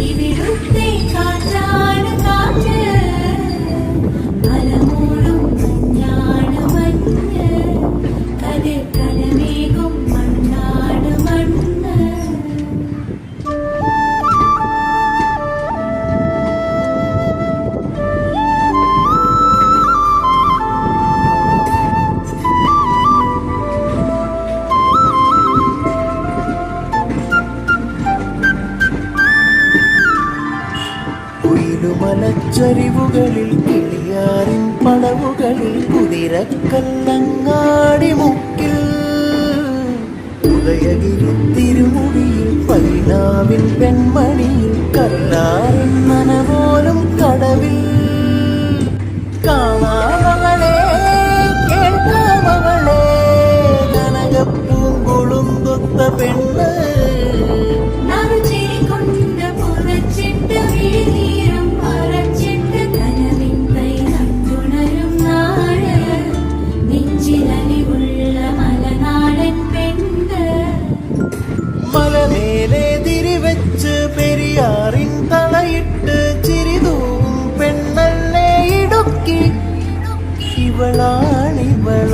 ഇവിടുത്തെ കാറ്റാണ് കാറ്റ്, മലമൂടും മഞ്ഞാണ് മഞ്ഞ്, കതിർ കലമേകും മണ്ണാണ് മണ്ണ്. മലച്ചരിവുകളിൽ കിളിയാറിൻ പടവുകളിൽ കുതിരക്കല്ലങ്ങാടി മുക്കിൽ ഉദയഗിരി തിരുമുടിയിൽ പൈനാവിൻ പെൺമണിയിൽ കല്ലാറിൻ നനപോലും കടവിൽ കാണാമകളെ കേൾക്കാമകളെ കനകപ്പൂങ്കുളുന്തൊത്ത പെണ്ണ് മലമേലെ തിരിവെച്ച് പെരിയാറിൻ തളയിട്ട് ചിരിതൂവും പെണ്ണല്ലേ ഇടുക്കി ഇവളാണിവള